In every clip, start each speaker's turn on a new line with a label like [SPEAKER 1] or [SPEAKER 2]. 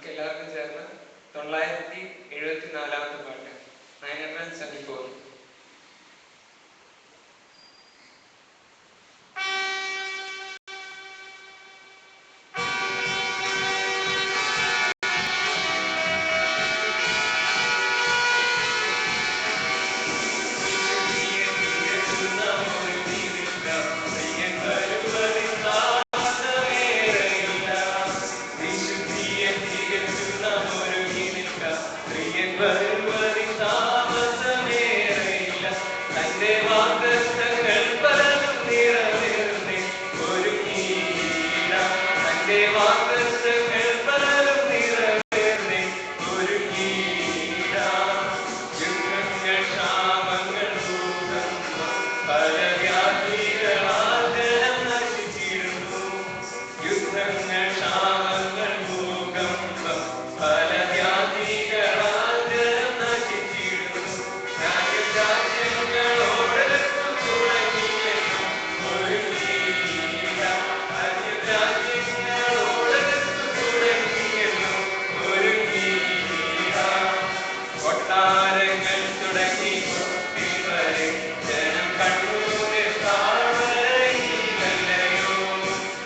[SPEAKER 1] നമുക്ക് എല്ലാവർക്കും ചേർന്ന് 974 പാട്ട് 974.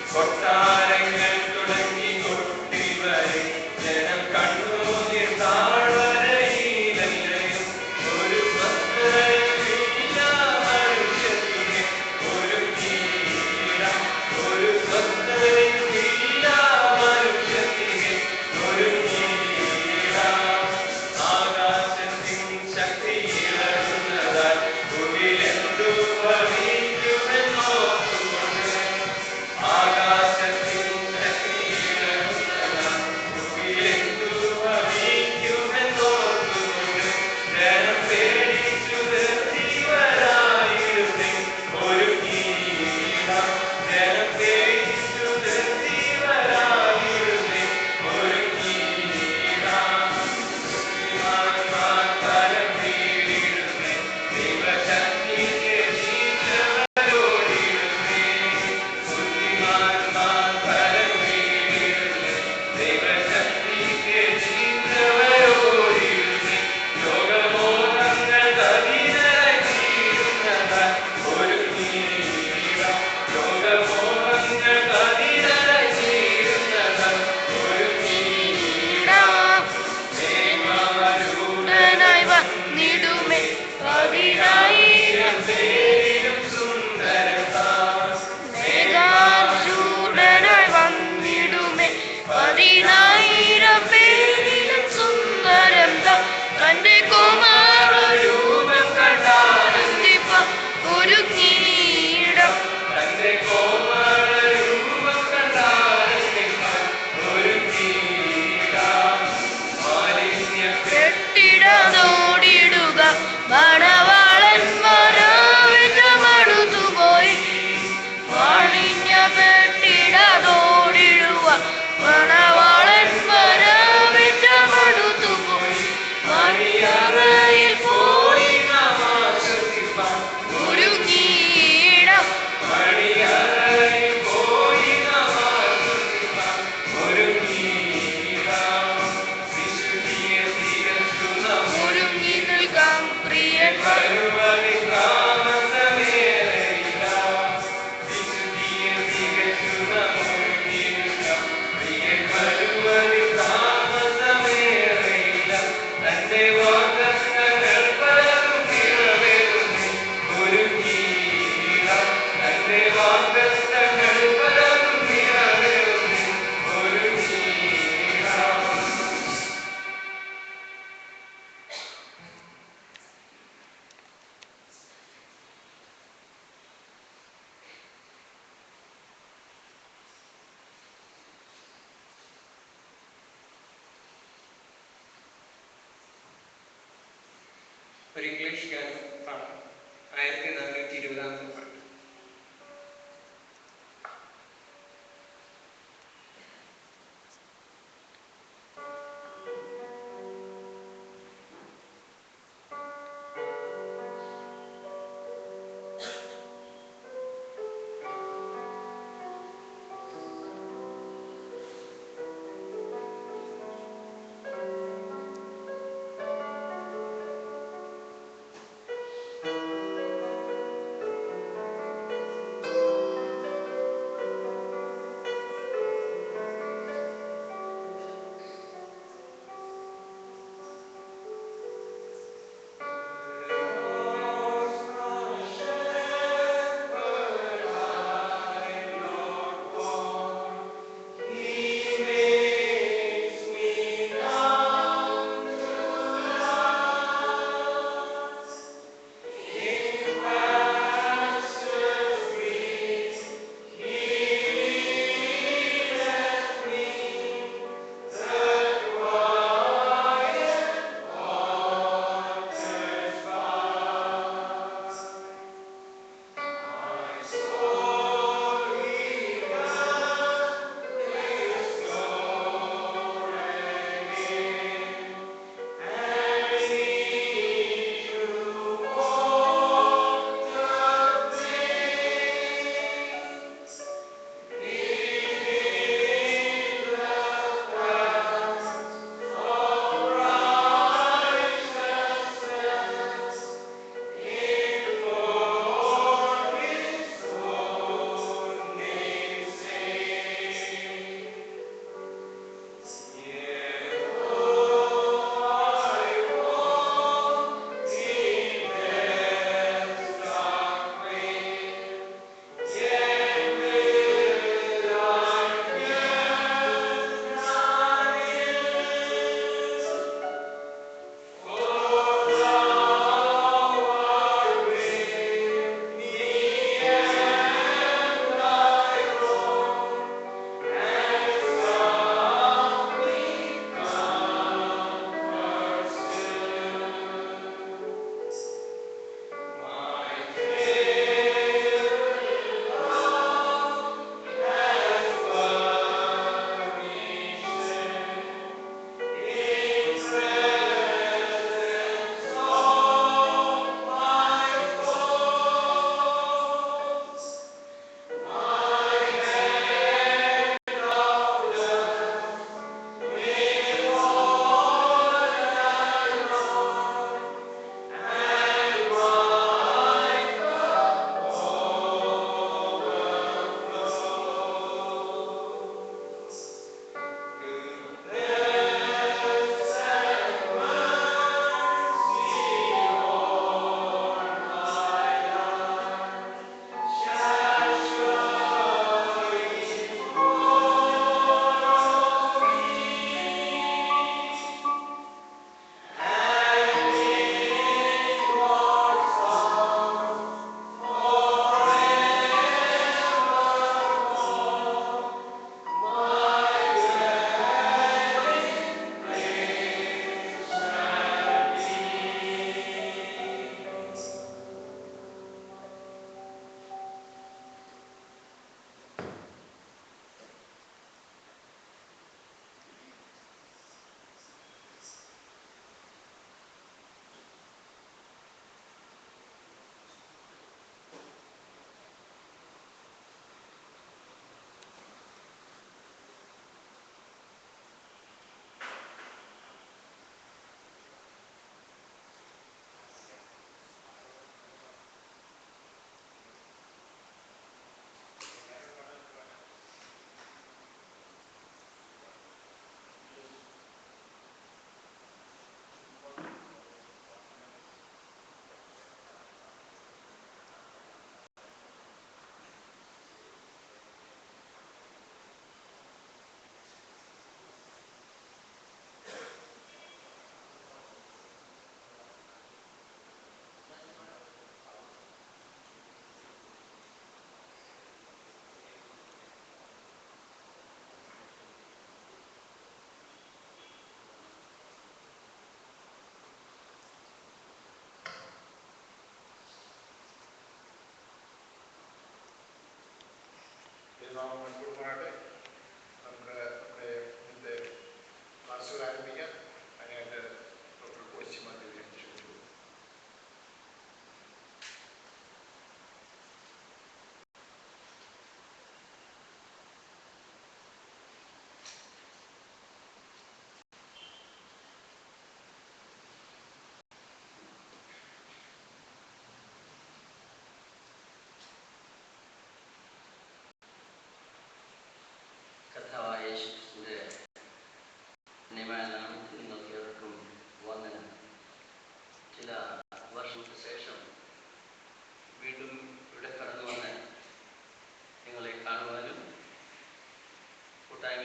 [SPEAKER 1] കൊട്ടാരങ്ങൾ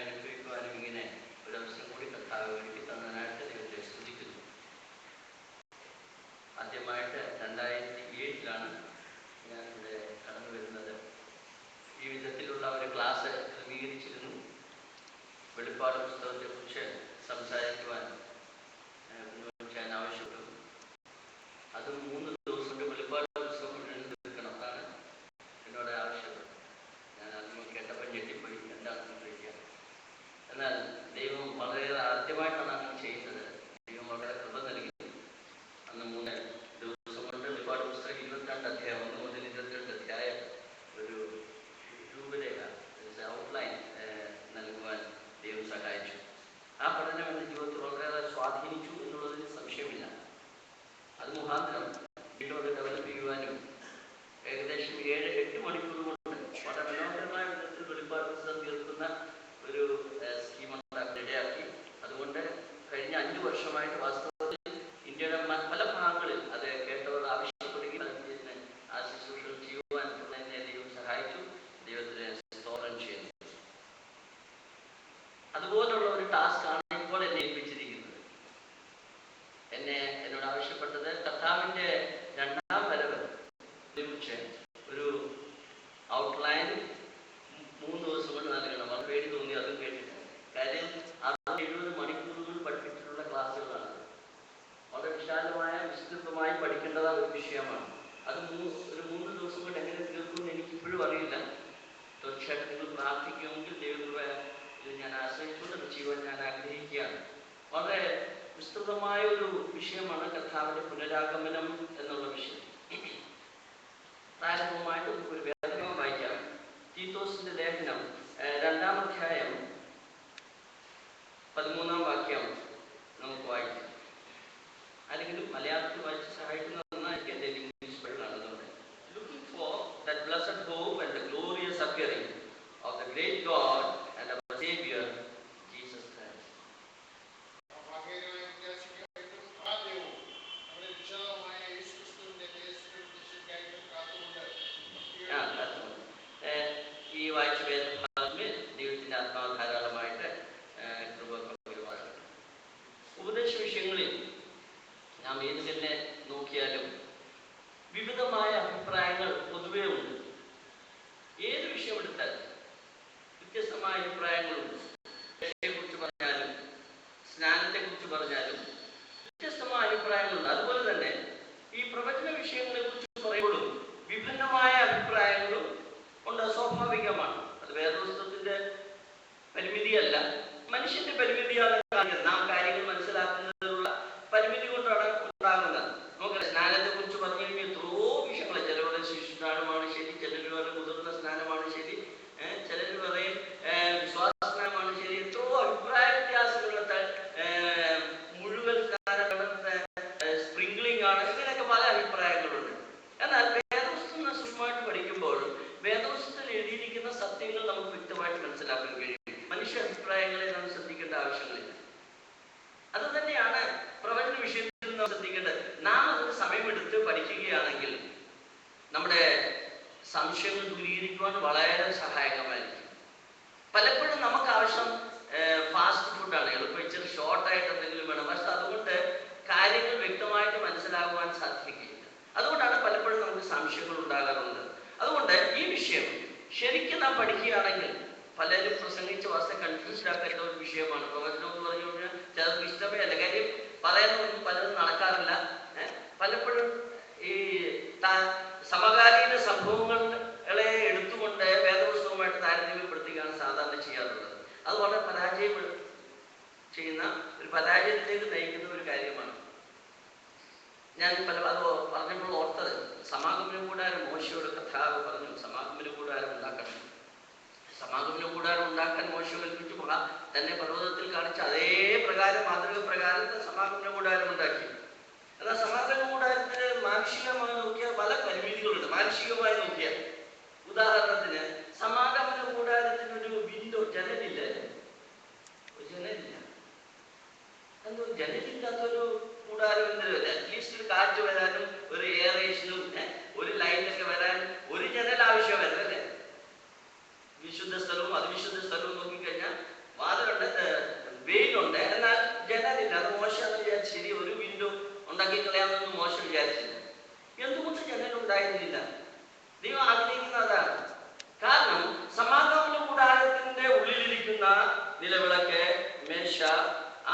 [SPEAKER 2] അനുഭവിക്കുവാനും ഇങ്ങനെ ഒരവസരം കൂടി കർത്താവ് ഒരുക്കി തന്നതിനായിട്ട് ദൈവത്തെ സ്തുതിക്കുന്നു. ആദ്യമായിട്ട് 2007 ഞാനിവിടെ കടന്നു വരുന്നത്. ഈ വിധത്തിലുള്ള ഒരു ക്ലാസ് ക്രമീകരിച്ചിരുന്നു. വെളിപ്പാട് പുസ്തകത്തെക്കുറിച്ച് സംസാരിക്കുവാൻ ഞാൻ ആവശ്യപ്പെട്ടു. അതും 3 ദിവസം കൊണ്ട് വെളിപ്പാട് പുസ്തകം എഴുതി തീർക്കണം. അതാണ് എന്നോട് ആവശ്യപ്പെട്ടത്. ഞാൻ ആദ്യം കേട്ടപ്പോൾ ഞെട്ടിപ്പോയി, എന്താണെന്ന് ചോദിക്കുക. എന്നാൽ ദൈവം വളരെയേറെ ആദ്യമായിട്ടാണ് അങ്ങനെ ചെയ്യുന്നത്. ദൈവം വളരെ കൃപ നൽകി. അന്ന് 3 ദിവസം കൊണ്ട് വെളിപ്പാട് പുസ്തകം 22 അധ്യായം 1 മുതൽ 22 അധ്യായം ഒരു രൂപരേഖ ഔട്ട്ലൈൻ നൽകുവാൻ ദൈവം സഹായിച്ചു. ആ പഠനം എൻ്റെ ജീവിതത്തിൽ വളരെയേറെ സ്വാധീനിച്ചു എന്നുള്ളതിന് സംശയമില്ല. അത് മുഖാന്തരം വീണ്ടും അത് ഡെവലപ്പ് ചെയ്യുവാനും ഏകദേശം 7-8 മണിക്കൂർ കൊണ്ട് വളരെ മനോഹരമായ വിധത്തിൽ വെളിപ്പാട് പുസ്തകം തീർക്കുന്ന ഒരു സ്കീം ഇടയാക്കി. അതുകൊണ്ട് കഴിഞ്ഞ 5 വർഷമായിട്ട് വാസ്തവത്തിൽ ഇന്ത്യയുടെ പല ഭാഗങ്ങളിൽ അത് കേട്ടവർ ആവശ്യപ്പെടുകയും അതിന് ആ ശുശ്രൂഷകൾ ചെയ്യുവാൻ എന്നെ ദൈവം സഹായിച്ചു. ദൈവത്തിന് സ്തോത്രം ചെയ്യുന്നു. അതുപോലുള്ള ഒരു ടാസ്ക് ആണ് ഇപ്പോൾ എന്നെ ഏൽപ്പിച്ചിരിക്കുന്നത്. എന്നോട് ആവശ്യപ്പെട്ടത് കർത്താവിൻ്റെ 2ാം വരവ് കുറിച്ച് ഒരു ഔട്ട്ലൈൻ 3 ദിവസം കൊണ്ട് നൽകണം. വളരെ പേടി തോന്നി അതും കേട്ടിട്ട്. കാര്യം 70 മണിക്കൂറുകൾ പഠിപ്പിച്ചിട്ടുള്ള ക്ലാസ്സുകളാണ്. വളരെ വിശാലമായ വിസ്തൃതമായി പഠിക്കേണ്ടതായ ഒരു വിഷയമാണ്. അത് ഒരു 3 ദിവസം കൊണ്ട് എങ്ങനെ തീർക്കുമെന്ന് എനിക്കിപ്പോഴും അറിയില്ല. തീർച്ചയായിട്ടും നിങ്ങൾ പ്രാർത്ഥിക്കുമെങ്കിൽ ദൈവകൃപയിൽ ഞാൻ ആശ്രയിച്ചുകൊണ്ട് ചെയ്യുവാൻ ഞാൻ ആഗ്രഹിക്കുകയാണ്. വളരെ വിസ്തൃതമായ ഒരു വിഷയമാണ് കർത്താവിൻ്റെ പുനരാഗമനം എന്നുള്ള വിഷയം. പ്രാരംഭമായിട്ട് ഒരു വേദനം വായിക്കാം. തീത്തോസിന്റെ ലേഖനം 2-ാം അധ്യായം 13-ാം വാക്യം നമുക്ക് വായിക്കാം. അല്ലെങ്കിൽ മലയാളത്തിൽ വായിച്ച് സഹായിക്കുന്നതെന്നായിരിക്കും എൻ്റെ ഇംഗ്ലീഷ് ബൈബിളാണെന്നുണ്ട്. Looking for that blessed hope and the glorious appearing of the great God and our saviour Jesus Christ. ഈ വായിച്ച വേദഭാഗത്തിൽ ദൈവത്തിൻ്റെ ആത്മാവ് ധാരാളമായിട്ട് കൃപ പകരുവാനാണ്. ഉപദേശ വിഷയങ്ങളിൽ നാം ഏത് തന്നെ നോക്കിയാലും വിവിധമായ അഭിപ്രായങ്ങൾ പൊതുവേ ഉണ്ട്. ഏത് വിഷയം എടുത്താലും വ്യത്യസ്തമായ അഭിപ്രായങ്ങളുണ്ട്. രക്ഷയെക്കുറിച്ച് പറഞ്ഞാലും സ്നാനത്തെക്കുറിച്ച് പറഞ്ഞാലും വ്യത്യസ്തമായ അഭിപ്രായങ്ങളുണ്ട്. അതുപോലെ തന്നെ ഈ പ്രവചന വിഷയങ്ങളെ കുറിച്ച് പറയുമ്പോഴും വിഭിന്നമായ അഭിപ്രായങ്ങളും ഉണ്ട്. സ്വാഭാവികമാണ്. അത് വേദപുസ്തകത്തിന്റെ പരിമിതിയല്ല, മനുഷ്യന്റെ പരിമിതിയാണ്. നാം കാര്യങ്ങൾ മനസ്സിലാക്കുന്നതിനുള്ള പരിമിതി കൊണ്ടാണ് ഉണ്ടാകുന്നത്. നമുക്ക് സ്നാനത്തെ കുറിച്ച് പറഞ്ഞു കഴിഞ്ഞാൽ എത്രയോ വിഷയങ്ങൾ. ചിലർ പറയും ശിശുസ്നാനമാണ് ശരി, ചിലർ പറയും മുതിർന്ന സ്നാനമാണ് ശരി, ചിലർ പറയും വിശ്വാസ സ്നാനമാണ് ശരി. എത്രയോ അഭിപ്രായ വ്യത്യാസങ്ങളൊക്കെ മുഴുവൻ സ്പ്രിംഗ്ലിംഗ് ആണ്, ഇങ്ങനെയൊക്കെ പല അഭിപ്രായങ്ങളുണ്ട്. എന്നാൽ വേദപുസ്തകം സൂക്ഷ്മമായിട്ട് പഠിക്കുമ്പോൾ വേദപുസ്തകത്തിൽ എഴുതിയിരിക്കുന്ന സത്യങ്ങൾ നമുക്ക് വ്യക്തമായിട്ട് മനസ്സിലാക്കാൻ കഴിയും. മനുഷ്യ അഭിപ്രായങ്ങളെ നാം ശ്രദ്ധിക്കേണ്ട ആവശ്യങ്ങളില്ല. അതുതന്നെയാണ് പ്രവചന വിഷയത്തിൽ നാം ശ്രദ്ധിക്കേണ്ടത്. നാം അതിന് സമയമെടുത്ത് പഠിക്കുകയാണെങ്കിൽ നമ്മുടെ സംശയങ്ങൾ ദൂരീകരിക്കുവാൻ വളരെ സഹായകമായിരിക്കും. പലപ്പോഴും നമുക്ക് ആവശ്യം ഫാസ്റ്റ് ഫുഡാണ്, എളുപ്പം ഇച്ചിരി ഷോർട്ടായിട്ട് എന്തെങ്കിലും വേണം. പക്ഷെ അതുകൊണ്ട് കാര്യങ്ങൾ വ്യക്തമായിട്ട് മനസ്സിലാകുവാൻ സാധിക്കുകയില്ല. അതുകൊണ്ടാണ് പലപ്പോഴും നമുക്ക് സംശയങ്ങൾ ഉണ്ടാകാറുണ്ട്. അതുകൊണ്ട് ഈ വിഷയം ശരിക്കും നാം പഠിക്കുകയാണെങ്കിൽ പലരും പ്രസംഗിച്ച വാസ്ത കൺഫ്യൂസ്ഡ് ആക്കേണ്ട ഒരു വിഷയമാണ്. പ്രവചനം എന്ന് പറഞ്ഞു കഴിഞ്ഞാൽ ചിലർക്ക് ഇഷ്ടമേ അല്ല. കാര്യം പറയുന്നതൊന്നും പലരും നടക്കാറില്ല. പലപ്പോഴും ഈ സമകാലീന സംഭവങ്ങളെ എടുത്തുകൊണ്ട് വേദപുസ്തകവുമായിട്ട് താരതമ്യപ്പെടുത്തുകയാണ് സാധാരണ ചെയ്യാറുള്ളത്. അത് വളരെ പരാജയത്തിലേക്ക് നയിക്കുന്ന ഒരു കാര്യമാണ്. ഞാൻ അത് പറഞ്ഞപ്പോൾ ഓർത്തത്, സമാഗമന കൂടാരം മോശയോട് കർത്താവ് പറഞ്ഞു സമാഗമന കൂടാരം ഉണ്ടാക്കണം. സമാഗമന കൂടാരം ഉണ്ടാക്കാൻ മോശ കൽപ്പിച്ചു തന്നെ പർവ്വതത്തിൽ കാണിച്ച അതേ പ്രകാരം മാതൃക പ്രകാരം സമാഗമന കൂടാരം ഉണ്ടാക്കി. എന്നാൽ സമാഗമന കൂടാരത്തിന് മാനുഷികമായി നോക്കിയാൽ പല പരിമിതികളുണ്ട്. മാനുഷികമായി നോക്കിയാൽ ഉദാഹരണത്തിന് സമാഗമന കൂടാരത്തിനൊരു വിൻഡോ, ജനലില്ല. എന്തോ ജനലില്ലാത്തൊരു കൂടാരം എന്തിനല്ല. അറ്റ്ലീസ്റ്റ് ഒരു കാറ്റ് വരാനും ഒരു എയറേഷനും ഒരു ലൈനൊക്കെ വരാനും ഒരു ജനൽ ആവശ്യമായിരുന്നു അല്ലേ. വിശുദ്ധ സ്ഥലവും അതിവിശുദ്ധ സ്ഥലവും നോക്കിക്കഴിഞ്ഞാൽ ഉണ്ടാക്കി കളയാമെന്ന് മോശ വിചാരിച്ചില്ല. എന്തുകൊണ്ട് ജനൽ ഉണ്ടായിരുന്നില്ല? ദൈവം ആഗ്രഹിക്കുന്ന അതാണ്. കാരണം സമാഗമന കൂടാരത്തിന്റെ ഉള്ളിലിരിക്കുന്ന നിലവിളക്ക്, മേശ,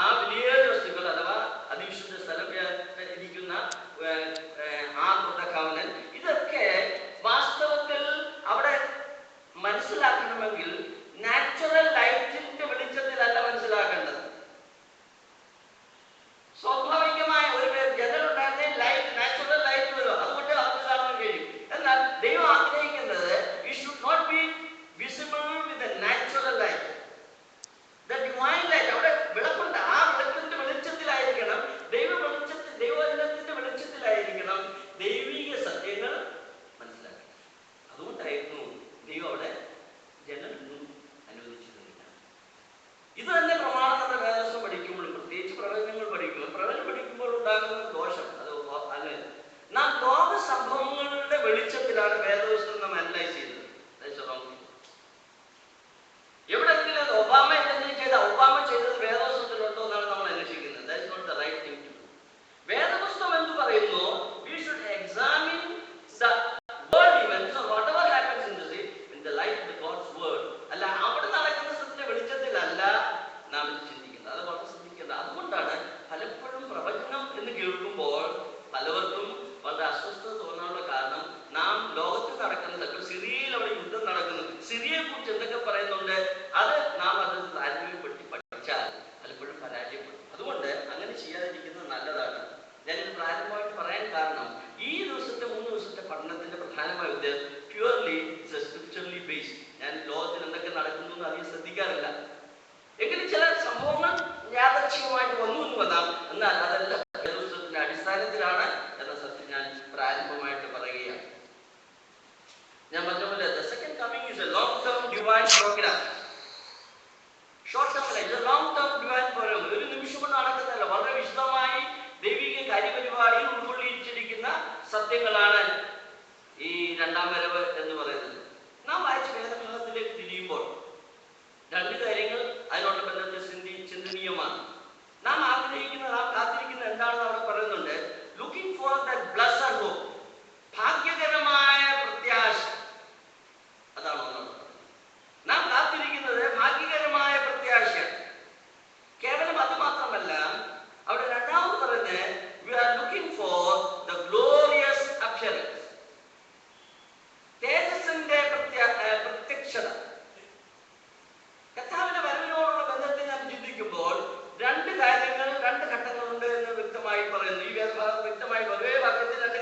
[SPEAKER 2] ആ വലിയ വസ്തുക്കൾ അഥവാ അതിവിശുദ്ധ സ്ഥലം ഇരിക്കുന്ന കവനൻ, ഇതൊക്കെ വാസ്തവത്തിൽ അവിടെ മനസ്സിലാക്കണമെങ്കിൽ നാച്ചുറൽ ലൈറ്റിന്റെ വെളിച്ചത്തിലല്ല മനസ്സിലാക്കേണ്ടത്. സ്വാഭാവികമായ ഒരു ജനൽ ഉണ്ടായിരുന്നേ ലൈറ്റ്, നാച്ചുറൽ ലൈറ്റ് വരും, അതുകൊണ്ട് അവർക്ക് കാണാൻ കഴിയും. എന്നാൽ ദൈവം ആഗ്രഹിക്കുന്നത് it should not be visible with the natural light, the divine light. അവിടെ വിളക്കുണ്ട്, ആ വിളക്കിന്റെ വെളിച്ചത്തിലായിരിക്കണം, ദൈവവചനത്തിന്റെ വെളിച്ചത്തിലായിരിക്കണം ദൈവിക സത്യങ്ങൾ മനസ്സിലാക്കണം. അതുകൊണ്ടായിരുന്നു ദൈവം അവിടെ ജനലൊന്നും അനുവദിച്ചിരുന്നില്ല. ഇത് തന്നെ പ്രമാണം നമ്മുടെ വേദപുസ്തകം പഠിക്കുമ്പോഴും, പ്രത്യേകിച്ച് പ്രവചനങ്ങൾ പഠിക്കുമ്പോൾ ഉണ്ടാകുന്ന ദോഷം അത് അല്ല. നാം ലോക സംഭവങ്ങളുടെ വെളിച്ചത്തിലാണ് വേദപുസ്തകം നാം അനലൈസ് ചെയ്തത്. എവിടെയെങ്കിലും ഒബാമ ചെയ്തത് വേദപുസ്തകത്തിലുണ്ടോ എന്നാണ് നമ്മൾ അന്വേഷിക്കുന്നത്. That is not the right thing to do. വേദപുസ്തകം എന്ന് പറയുന്നു we should examine the world events or whatever happens in this in the light of the God's word. അല്ല, അവിടെ നടക്കുന്ന സത്യത്തിന്റെ വെളിച്ചത്തിലല്ല നാം ചിന്തിക്കുന്നത്. അത് വളരെ ശ്രദ്ധിക്കേണ്ടത്. അതുകൊണ്ടാണ് പലപ്പോഴും പ്രവചനം എന്ന് കേൾക്കുമ്പോൾ പലവർക്കും വളരെ അസ്വസ്ഥത തോന്നാനുള്ള കാരണം, നാം ലോകത്ത് നടക്കുന്നത്, ഇപ്പോൾ സിറിയയിൽ അവിടെ യുദ്ധം നടക്കുന്നു, സിറിയയെ കുറിച്ച് എന്തൊക്കെ പറയുന്നുണ്ട്, അത് നാം അത് താല്പര്യപ്പെട്ട് പഠിച്ചാൽ പലപ്പോഴും പരാജയപ്പെടും. അതുകൊണ്ട് അങ്ങനെ ചെയ്യാതിരിക്കുന്നത് നല്ലതാണ്. ഞാനിത് പ്രാരംഭമായിട്ട് പറയാൻ കാരണം, ഈ ദിവസത്തെ 3 ദിവസത്തെ പഠനത്തിന്റെ പ്രധാനമായ ഉദ്ദേശം പ്യുവർലി സ്ക്രിപ്ചറലി ബേസ്ഡ്. ഞാൻ ലോകത്തിൽ എന്തൊക്കെ നടക്കുന്നു എന്ന് അധികം ശ്രദ്ധിക്കാറില്ല. എങ്കിലും ചില സംഭവങ്ങൾ യാദൃച്ഛികമായിട്ട് വന്നു വന്നാം, എന്നാൽ അതെല്ലാം വേദപുസ്തകത്തിന്റെ അടിസ്ഥാനത്തിലാണ് എന്ന സത്യം ഞാൻ പ്രാരംഭമായിട്ട് പറയുകയാണ്. ഞാൻ പറഞ്ഞ പോലെ the second coming is a long term divine program. Short term അല്ല, ഇത് long term divine program. ഒരു നിമിഷം കൊണ്ട് നടക്കുന്നതല്ല, വളരെ വിശദമായി ദൈവിക കാര്യപരിപാടിയിൽ ഉൾക്കൊള്ളിച്ചിരിക്കുന്ന സത്യങ്ങളാണ് ഈ രണ്ടാം വരവ് എന്ന് പറയുന്നത്. നാം വായിച്ച വേദഭാഗത്തിലേക്ക് തിരിയുമ്പോൾ 2 കാര്യങ്ങൾ അതിനോട് ബന്ധത്തിൽ ചിന്തനീയമാണ്. നാം കാത്തിരിക്കുന്ന എന്താണെന്ന് അവിടെ പറയുന്നുണ്ട്. Looking for that blessed hope, ഭാഗ്യകരമായ പ്രത്യാശ. അതാണ് ഒന്നാമത്. നാം കാത്തിരിക്കുന്നത് ഭാഗ്യകരമായ പ്രത്യാശ. കേവലം അത് മാത്രമല്ല, അവിടെ രണ്ടാമത് പറഞ്ഞ് we are looking for the glorious appearance, തേജസ്സിന്റെ പ്രത്യക്ഷത. കർത്താവിന്റെ വരവിനോടുള്ള ബന്ധത്തെ നാം ചിന്തിക്കുമ്പോൾ 2 കാര്യങ്ങൾ, 2 ഘട്ടങ്ങളുണ്ട് എന്ന് വ്യക്തമായി പറയുന്നു. ഈ വേദഭാഗം വ്യക്തമായി ഒരേ വാക്യത്തിൽ തന്നെ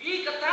[SPEAKER 2] ഈ കഥാ